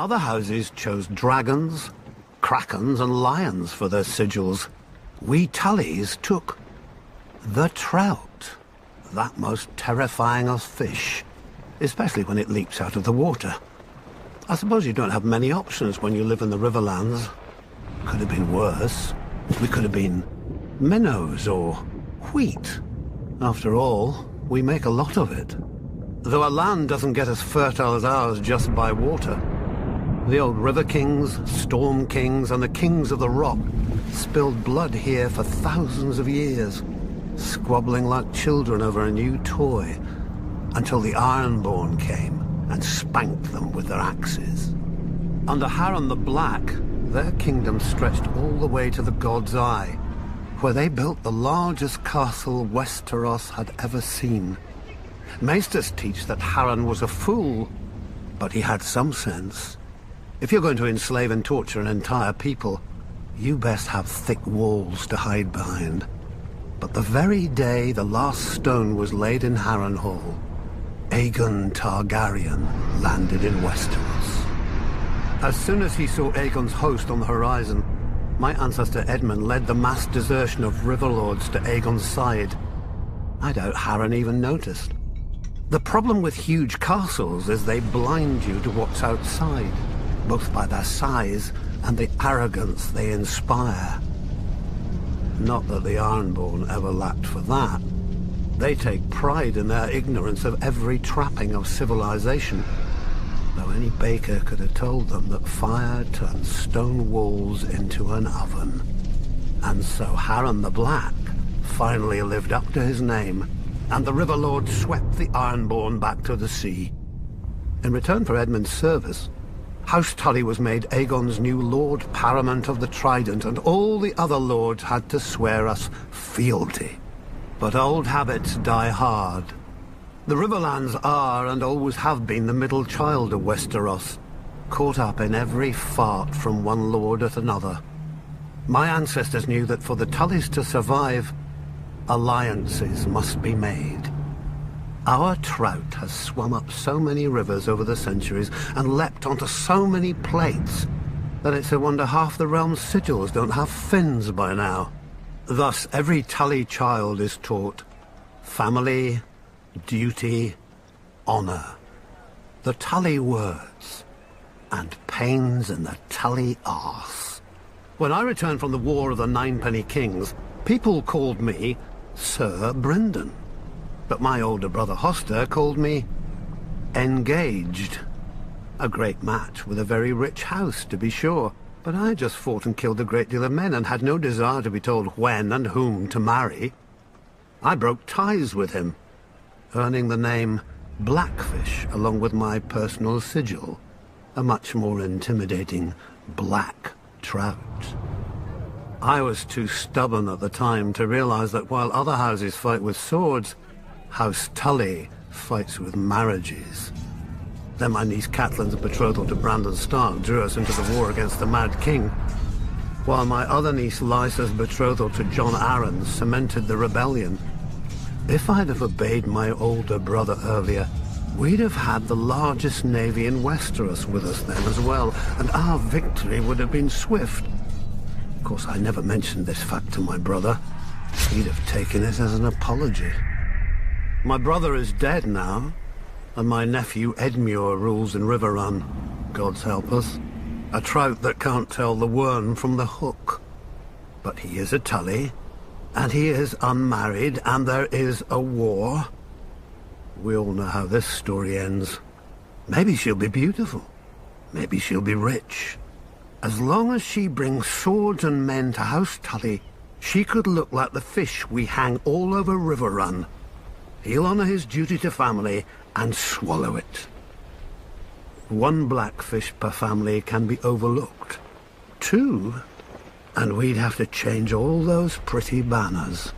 Other houses chose dragons, krakens and lions for their sigils. We Tullys took the trout, that most terrifying of fish, especially when it leaps out of the water. I suppose you don't have many options when you live in the Riverlands. Could have been worse. We could have been minnows or wheat. After all, we make a lot of it. Though our land doesn't get as fertile as ours just by water. The old river kings, storm kings, and the kings of the rock spilled blood here for thousands of years, squabbling like children over a new toy, until the Ironborn came and spanked them with their axes. Under Harren the Black, their kingdom stretched all the way to the God's Eye, where they built the largest castle Westeros had ever seen. Maesters teach that Harren was a fool, but he had some sense. If you're going to enslave and torture an entire people, you best have thick walls to hide behind. But the very day the last stone was laid in Harrenhal, Aegon Targaryen landed in Westeros. As soon as he saw Aegon's host on the horizon, my ancestor Edmund led the mass desertion of Riverlords to Aegon's side. I doubt Harren even noticed. The problem with huge castles is they blind you to what's outside, both by their size and the arrogance they inspire. Not that the Ironborn ever lacked for that. They take pride in their ignorance of every trapping of civilization, though any baker could have told them that fire turns stone walls into an oven. And so Harren the Black finally lived up to his name, and the Riverlord swept the Ironborn back to the sea. In return for Edmund's service, House Tully was made Aegon's new Lord Paramount of the Trident, and all the other lords had to swear us fealty. But old habits die hard. The Riverlands are, and always have been, the middle child of Westeros, caught up in every fart from one lord at another. My ancestors knew that for the Tullys to survive, alliances must be made. Our trout has swum up so many rivers over the centuries and leapt onto so many plates that it's a wonder half the realm's sigils don't have fins by now. Thus, every Tully child is taught family, duty, honor. The Tully words, and pains in the Tully arse. When I returned from the War of the Ninepenny Kings, people called me Sir Brendan. But my older brother Hoster called me Engaged. A great match with a very rich house, to be sure. But I just fought and killed a great deal of men and had no desire to be told when and whom to marry. I broke ties with him, earning the name Blackfish along with my personal sigil, a much more intimidating black trout. I was too stubborn at the time to realize that while other houses fight with swords, House Tully fights with marriages. Then my niece Catelyn's betrothal to Brandon Stark drew us into the war against the Mad King, while my other niece Lysa's betrothal to Jon Arryn cemented the rebellion. If I'd have obeyed my older brother earlier, we'd have had the largest navy in Westeros with us then as well, and our victory would have been swift. Of course, I never mentioned this fact to my brother. He'd have taken it as an apology. My brother is dead now, and my nephew Edmure rules in Riverrun, God's help us. A trout that can't tell the worm from the hook. But he is a Tully, and he is unmarried, and there is a war. We all know how this story ends. Maybe she'll be beautiful. Maybe she'll be rich. As long as she brings swords and men to House Tully, she could look like the fish we hang all over Riverrun. He'll honor his duty to family and swallow it. One blackfish per family can be overlooked. Two, and we'd have to change all those pretty banners.